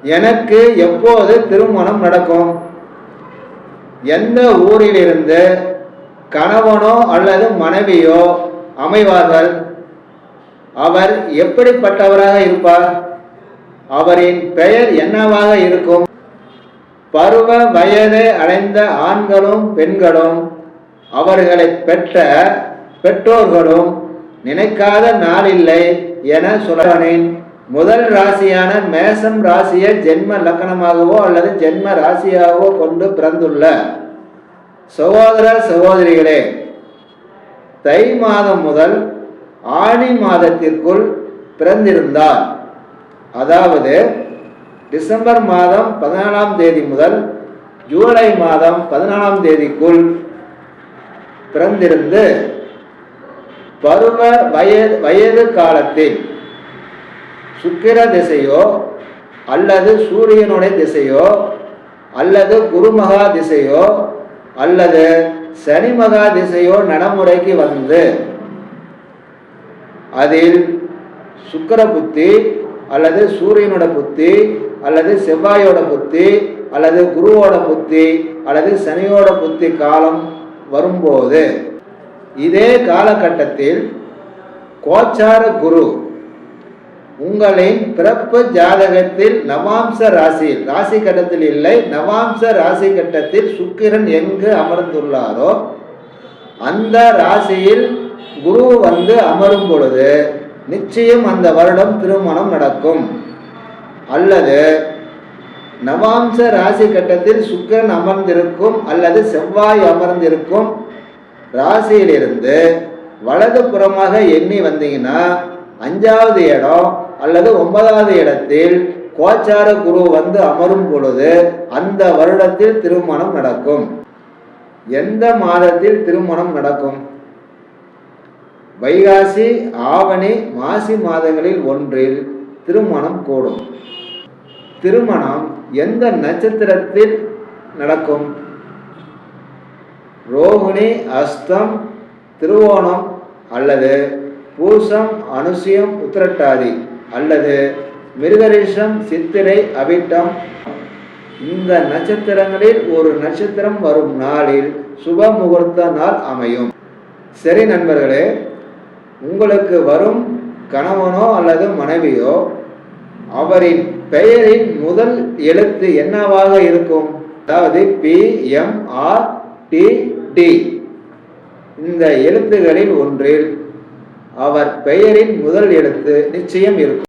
எனக்கு எப்போது திருமணம் நடக்கும்? எந்த ஊரிலிருந்து கணவனோ அல்லது மனைவியோ அமைவார்கள்? அவர் எப்படிப்பட்டவராக இருப்பார்? அவரின் பெயர் என்னவாக இருக்கும்? பருவ வயதை அடைந்த ஆண்களும் பெண்களும் அவர்களை பெற்ற பெற்றோர்களும் நினைக்காத நாளில்லை என சொல்றேன். முதல் ராசியான மேசம் ராசியை ஜென்ம லக்கணமாகவோ அல்லது ஜென்ம ராசியாகவோ கொண்டு பிறந்துள்ள சகோதர சகோதரிகளே, தை மாதம் முதல் ஆனி மாதத்திற்குள் பிறந்திருந்தால், அதாவது டிசம்பர் மாதம் 14ஆம் தேதி முதல் ஜூலை மாதம் 14ஆம் தேதிக்குள் பிறந்திருந்து பருவ வயது காலத்தில் சுக்கிர திசையோ அல்லது சூரியனுடைய திசையோ அல்லது குருமகா திசையோ அல்லது சனி மகா திசையோ நடைமுறைக்கு வந்து அதில் சுக்கிர புத்தி அல்லது சூரியனோட புத்தி அல்லது செவ்வாயோட புத்தி அல்லது குருவோட புத்தி அல்லது சனியோட புத்தி காலம் வரும்போது, இதே காலகட்டத்தில் கோச்சார குரு உங்களின் பிறப்பு ஜாதகத்தில் நவாம்ச ராசியில், ராசி கட்டத்தில் இல்லை, நவாம்ச ராசி கட்டத்தில் சுக்கிரன் எங்கு அமர்ந்துள்ளாரோ அந்த ராசியில் குரு வந்து அமரும் பொழுது நிச்சயம் அந்த வருடம் திருமணம் நடக்கும். அல்லது நவாம்ச ராசி கட்டத்தில் சுக்கிரன் அமர்ந்திருக்கும் அல்லது செவ்வாய் அமர்ந்திருக்கும் ராசியிலிருந்து வலது புறமாக எண்ணி வந்தீங்கன்னா 5வது இடம் அல்லது 9வது இடத்தில் கோச்சார குரு வந்து அமரும் பொழுது அந்த வருடத்தில் திருமணம் நடக்கும். எந்த மாதத்தில் திருமணம் நடக்கும்? வைகாசி, ஆவணி, மாசி மாதங்களில் ஒன்றில் திருமணம் கூடும். திருமணம் எந்த நட்சத்திரத்தில் நடக்கும்? ரோகிணி, அஸ்தம், திருவோணம் அல்லது பூசம், அனுசியம், உத்திரட்டாதி அல்லது மிருகரிஷம், சித்திரை, அவிட்டம் இந்த நட்சத்திரங்களில் ஒரு நட்சத்திரம் வரும் நாளில் சுப முகூர்த்த நாள் அமையும். சரி நண்பர்களே, உங்களுக்கு வரும் கணவனோ அல்லது மனைவியோ அவரின் பெயரின் முதல் எழுத்து என்னவாக இருக்கும்? அதாவது PMRTT இந்த எழுத்துகளில் ஒன்றில் அவர் பெயரின் முதல் எழுத்து நிச்சயம் இருக்கும்.